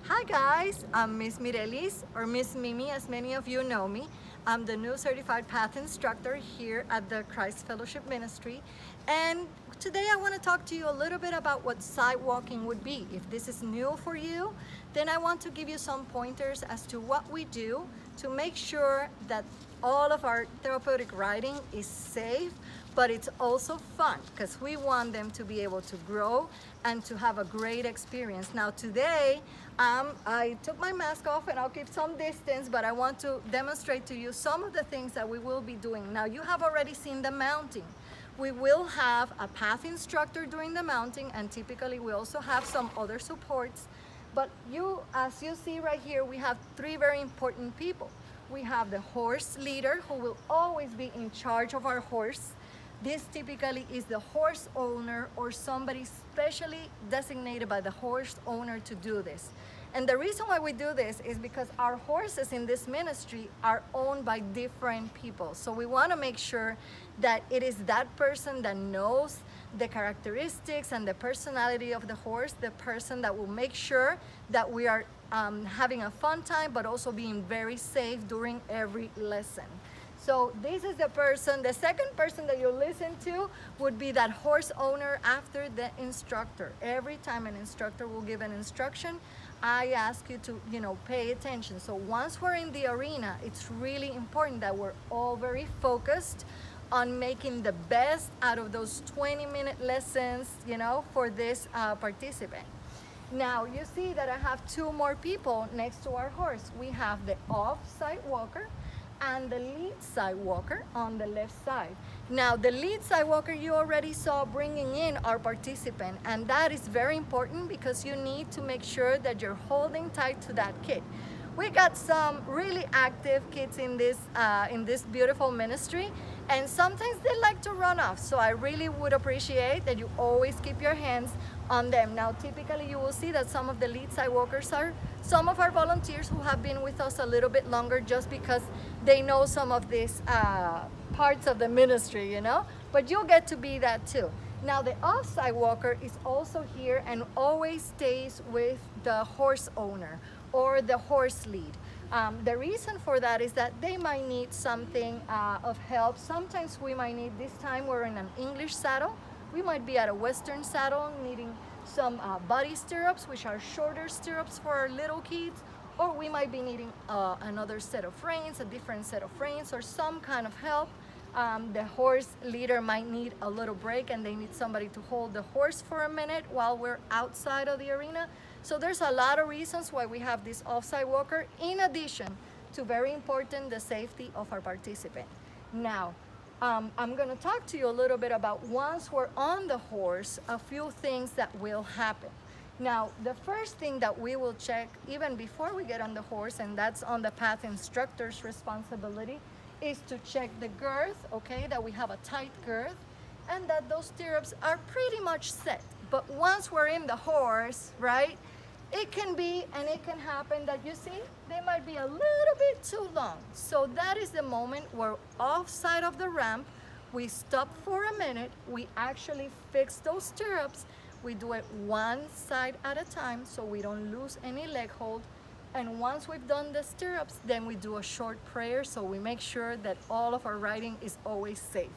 Hi guys, I'm Miss Mirelis, or Miss Mimi as many of you know me. I'm the new certified path instructor here at the Christ Fellowship Ministry, and today I want to talk to you a little bit about what sight walking would be. If this is new for you, then I want to give you some pointers as to what we do to make sure that all of our therapeutic riding is safe, but it's also fun because we want them to be able to grow and to have a great experience. Now today, I took my mask off and I'll keep some distance, but I want to demonstrate to you some of the things that we will be doing. Now you have already seen the mounting. We will have a path instructor during the mounting, and typically we also have some other supports. But as you see right here, we have three very important people. We have the horse leader, who will always be in charge of our horse. This typically is the horse owner or somebody specially designated by the horse owner to do this. And the reason why we do this is because our horses in this ministry are owned by different people. So we want to make sure that it is that person that knows the characteristics and the personality of the horse, the person that will make sure that we are having a fun time, but also being very safe during every lesson. So this is the person. The second person that you listen to would be that horse owner after the instructor. Every time an instructor will give an instruction, I ask you to, pay attention. So once we're in the arena, it's really important that we're all very focused on making the best out of those 20-minute lessons, for this participant. Now you see that I have two more people next to our horse. We have the off-side walker and the lead side walker on the left side. Now the lead side walker you already saw bringing in our participant, and that is very important because you need to make sure that you're holding tight to that kid. We got some really active kids in this beautiful ministry, and sometimes they like to run off. So I really would appreciate that you always keep your hands on them. Now typically you will see that some of the lead side walkers are some of our volunteers who have been with us a little bit longer, just because they know some of these parts of the ministry, but you'll get to be that too. Now the off-side walker is also here and always stays with the horse owner or the horse lead. The reason for that is that they might need something of help. Sometimes we might need, this time we're in an English saddle. We might be at a Western saddle needing some body stirrups, which are shorter stirrups for our little kids, or we might be needing another set of reins, a different set of reins, or some kind of help. The horse leader might need a little break and they need somebody to hold the horse for a minute while we're outside of the arena. So there's a lot of reasons why we have this off-side walker, in addition to, very important, the safety of our participant. Now, I'm going to talk to you a little bit about, once we're on the horse, a few things that will happen. Now, the first thing that we will check even before we get on the horse, and that's on the path instructor's responsibility, is to check the girth, okay, that we have a tight girth and that those stirrups are pretty much set. But once we're in the horse, right, it can be, and it can happen that, you see, they might be a little bit too long. So that is the moment where, offside of the ramp, we stop for a minute, we actually fix those stirrups. We do it one side at a time so we don't lose any leg hold. And once we've done the stirrups, then we do a short prayer, so we make sure that all of our riding is always safe.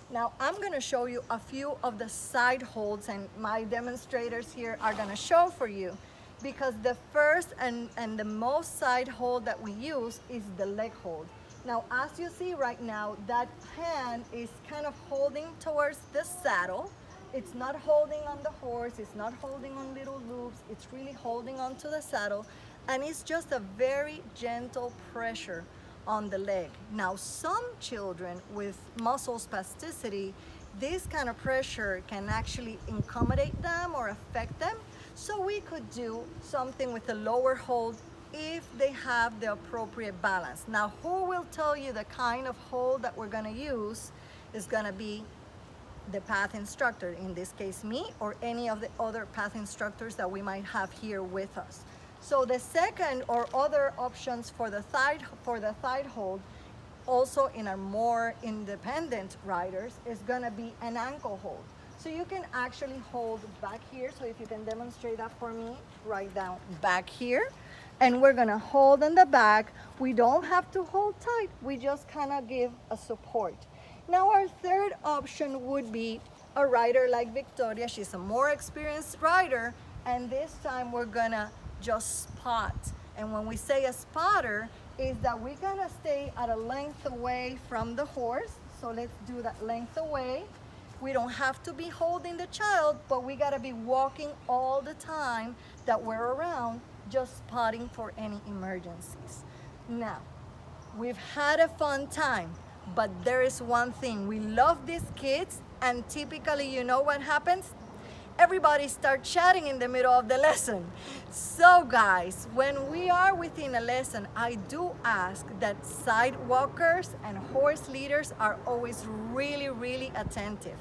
Now I'm going to show you a few of the side holds, and my demonstrators here are going to show for you, because the first and the most side hold that we use is the leg hold. Now as you see right now, that hand is kind of holding towards the saddle. It's not holding on the horse, it's not holding on little loops, it's really holding onto the saddle, and it's just a very gentle pressure on the leg. Now some children with muscle spasticity, this kind of pressure can actually incommodate them or affect them. So we could do something with a lower hold if they have the appropriate balance. Now who will tell you the kind of hold that we're going to use is going to be the path instructor, in this case me, or any of the other path instructors that we might have here with us. So the second or other options for the thigh hold, also in our more independent riders, is going to be an ankle hold. So you can actually hold back here. So if you can demonstrate that for me, right down back here. And we're gonna hold in the back. We don't have to hold tight. We just kind of give a support. Now our third option would be a rider like Victoria. She's a more experienced rider. And this time we're gonna just spot. And when we say a spotter, is that we're gonna stay at a length away from the horse. So let's do that length away. We don't have to be holding the child, but we gotta be walking all the time that we're around, just spotting for any emergencies. Now, we've had a fun time, but there is one thing. We love these kids, and typically, you know what happens? Everybody starts chatting in the middle of the lesson. So guys, when we are within a lesson, I do ask that sidewalkers and horse leaders are always really, really attentive.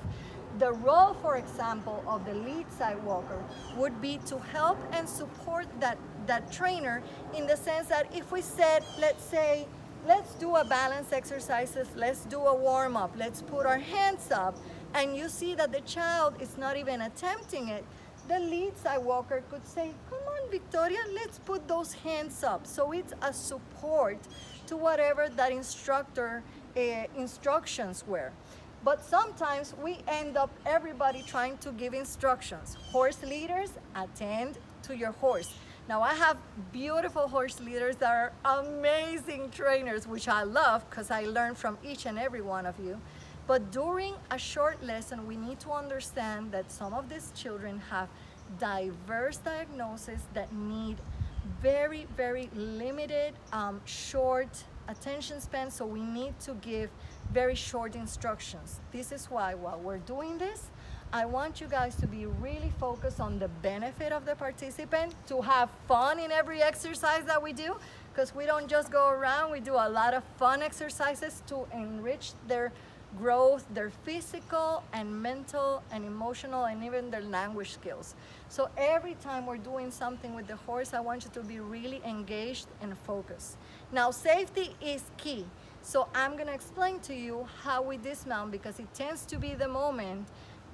The role, for example, of the lead sidewalker would be to help and support that trainer, in the sense that if we said, let's say, let's do a balance exercises, let's do a warm-up, let's put our hands up, and you see that the child is not even attempting it, the lead sidewalker could say, come on, Victoria, let's put those hands up. So it's a support to whatever that instructor instructions were. But sometimes we end up everybody trying to give instructions. Horse leaders, attend to your horse. Now I have beautiful horse leaders that are amazing trainers, which I love because I learn from each and every one of you. But during a short lesson, we need to understand that some of these children have diverse diagnoses that need very, very limited, short attention span. So we need to give very short instructions. This is why while we're doing this, I want you guys to be really focused on the benefit of the participant, to have fun in every exercise that we do, because we don't just go around, we do a lot of fun exercises to enrich their growth, their physical and mental and emotional and even their language skills. So every time we're doing something with the horse, I want you to be really engaged and focused. Now, safety is key. So I'm gonna explain to you how we dismount, because it tends to be the moment.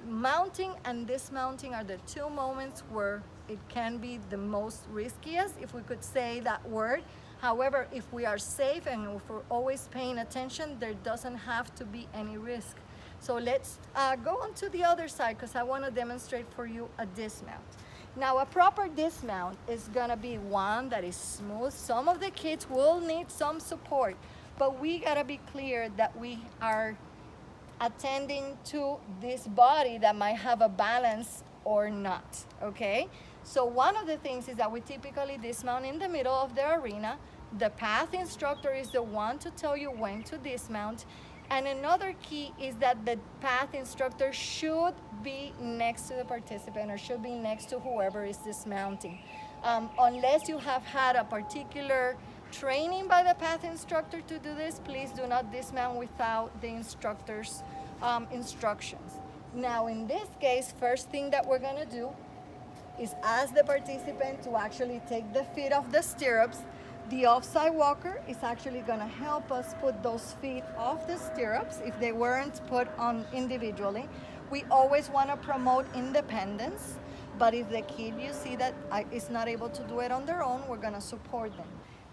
Mounting and dismounting are the two moments where it can be the most riskiest, if we could say that word. However, if we are safe and if we're always paying attention, there doesn't have to be any risk. So let's go on to the other side, because I want to demonstrate for you a dismount. Now, a proper dismount is gonna be one that is smooth. Some of the kids will need some support, but we gotta be clear that we are attending to this body that might have a balance or not, okay? So one of the things is that we typically dismount in the middle of the arena. The path instructor is the one to tell you when to dismount. And another key is that the path instructor should be next to the participant, or should be next to whoever is dismounting. Unless you have had a particular training by the path instructor to do this, please do not dismount without the instructor's instructions. Now in this case, first thing that we're gonna do is ask the participant to actually take the feet off the stirrups. The off-side walker is actually gonna help us put those feet off the stirrups if they weren't put on individually. We always wanna promote independence, but if the kid, you see that is not able to do it on their own, we're gonna support them.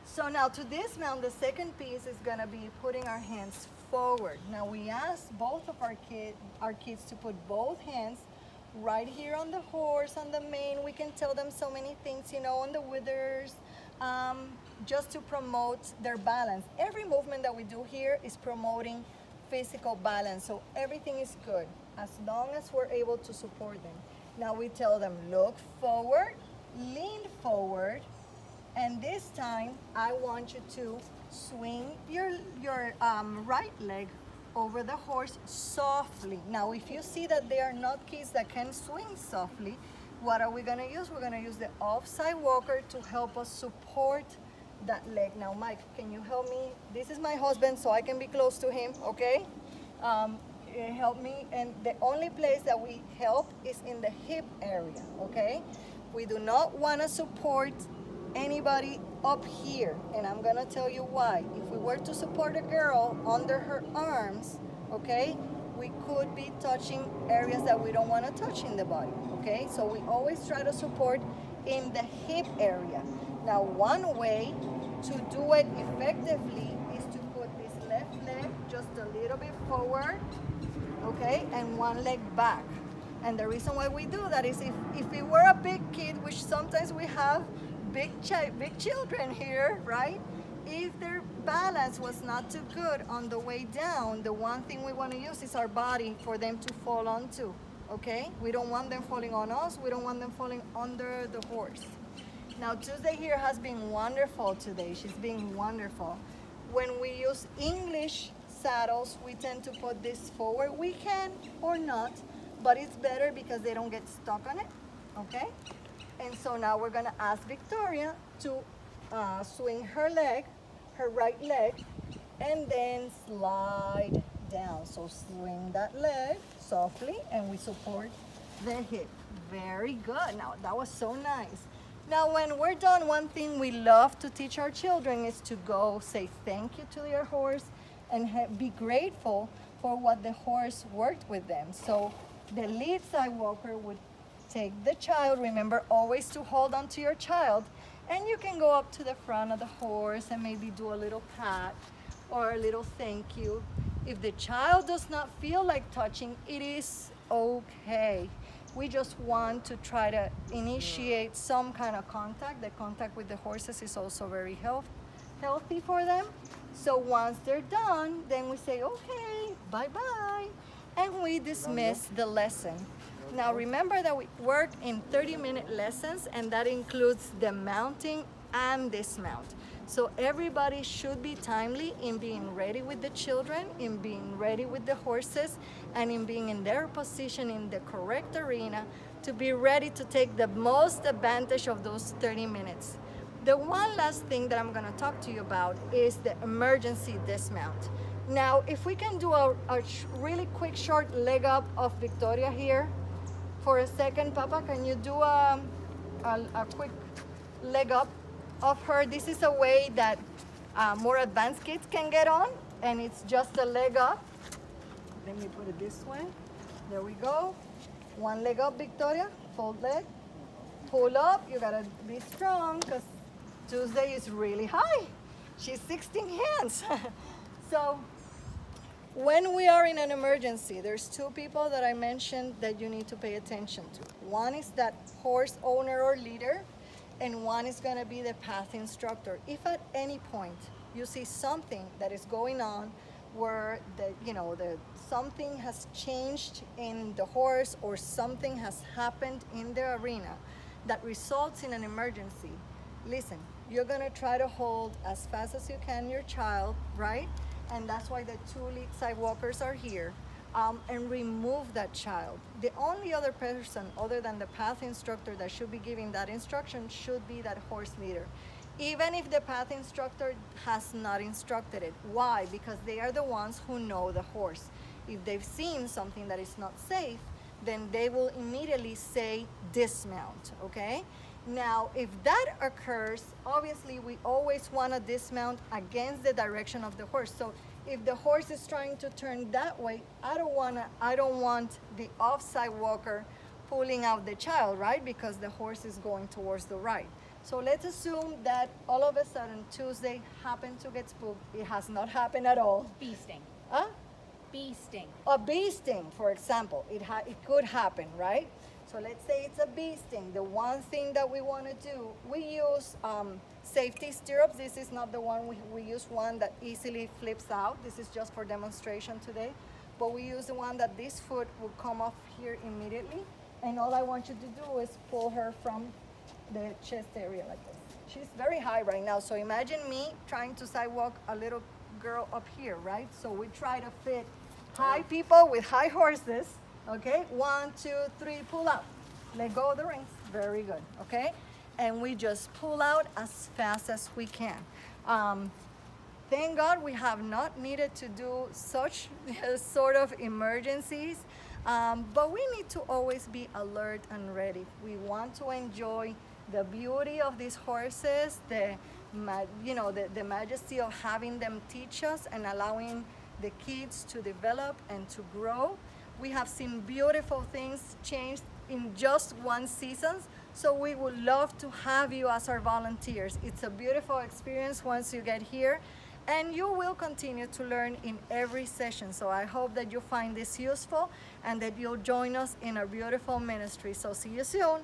So now to dismount, the second piece is gonna be putting our hands forward. Now we ask both of our kids to put both hands right here on the horse, on the mane. We can tell them so many things, you know, on the withers, just to promote their balance. Every movement that we do here is promoting physical balance, so everything is good as long as we're able to support them. Now we tell them, look forward, lean forward, and this time I want you to swing your right leg over the horse softly. Now if you see that they are not kids that can swing softly, what are we gonna use? We're gonna use the off-side walker to help us support that leg. Now Mike, can you help me? This is my husband, so I can be close to him, okay? Help me, and the only place that we help is in the hip area, okay? We do not wanna support anybody up here, and I'm gonna tell you why. If we were to support a girl under her arms, okay, we could be touching areas that we don't want to touch in the body, okay? So we always try to support in the hip area. Now, one way to do it effectively is to put this left leg just a little bit forward, okay, and one leg back. And the reason why we do that is if we were a big kid, which sometimes we have big children here, right? If their balance was not too good on the way down, the one thing we want to use is our body for them to fall onto, okay? We don't want them falling on us. We don't want them falling under the horse. Now, Tuesday here has been wonderful today. She's been wonderful. When we use English saddles, we tend to put this forward. We can or not, but it's better because they don't get stuck on it, okay? And so now we're gonna ask Victoria to swing her leg, her right leg, and then slide down. So swing that leg softly, and we support the hip. Very good. Now, that was so nice. Now, when we're done, one thing we love to teach our children is to go say thank you to your horse and be grateful for what the horse worked with them. So the lead side walker would take the child, remember always to hold on to your child, and you can go up to the front of the horse and maybe do a little pat or a little thank you. If the child does not feel like touching, it is okay. We just want to try to initiate some kind of contact. The contact with the horses is also very healthy for them. So once they're done, then we say, okay, bye-bye, and we dismiss the lesson. Now remember that we work in 30-minute lessons, and that includes the mounting and dismount. So everybody should be timely in being ready with the children, in being ready with the horses, and in being in their position in the correct arena to be ready to take the most advantage of those 30 minutes. The one last thing that I'm gonna talk to you about is the emergency dismount. Now, if we can do a really quick short leg up of Victoria here for a second, Papa, can you do a quick leg up of her? This is a way that more advanced kids can get on, and it's just a leg up. Let me put it this way. There we go. One leg up, Victoria, fold leg. Pull up, you gotta be strong because Tuesday is really high. She's 16 hands. So when we are in an emergency, there's two people that I mentioned that you need to pay attention to. One is that horse owner or leader, and one is gonna be the path instructor. If at any point you see something that is going on where something has changed in the horse or something has happened in the arena that results in an emergency, listen, you're gonna try to hold as fast as you can your child, right? And that's why the two lead side walkers are here, and remove that child. The only other person other than the path instructor that should be giving that instruction should be that horse leader. Even if the path instructor has not instructed it. Why? Because they are the ones who know the horse. If they've seen something that is not safe, then they will immediately say dismount, okay? Now, if that occurs, obviously we always want to dismount against the direction of the horse. So if the horse is trying to turn that way, I don't want the offside walker pulling out the child, right? Because the horse is going towards the right. So let's assume that all of a sudden Tuesday happened to get spooked. It has not happened at all. Bee sting. Huh? Bee sting. A bee sting, for example, it could happen, right? So let's say it's a bee sting. The one thing that we want to do, we use safety stirrups. This is not the one, we use one that easily flips out. This is just for demonstration today. But we use the one that this foot will come off here immediately. And all I want you to do is pull her from the chest area like this. She's very high right now. So imagine me trying to sidewalk a little girl up here, right? So we try to fit high people with high horses. Okay, 1, 2, 3, pull out. Let go of the reins. Very good, okay? And we just pull out as fast as we can. Thank God we have not needed to do such sort of emergencies, but we need to always be alert and ready. We want to enjoy the beauty of these horses, the majesty of having them teach us and allowing the kids to develop and to grow. We have seen beautiful things change in just one season, so we would love to have you as our volunteers. It's a beautiful experience once you get here, and you will continue to learn in every session. So I hope that you find this useful and that you'll join us in our beautiful ministry. So see you soon.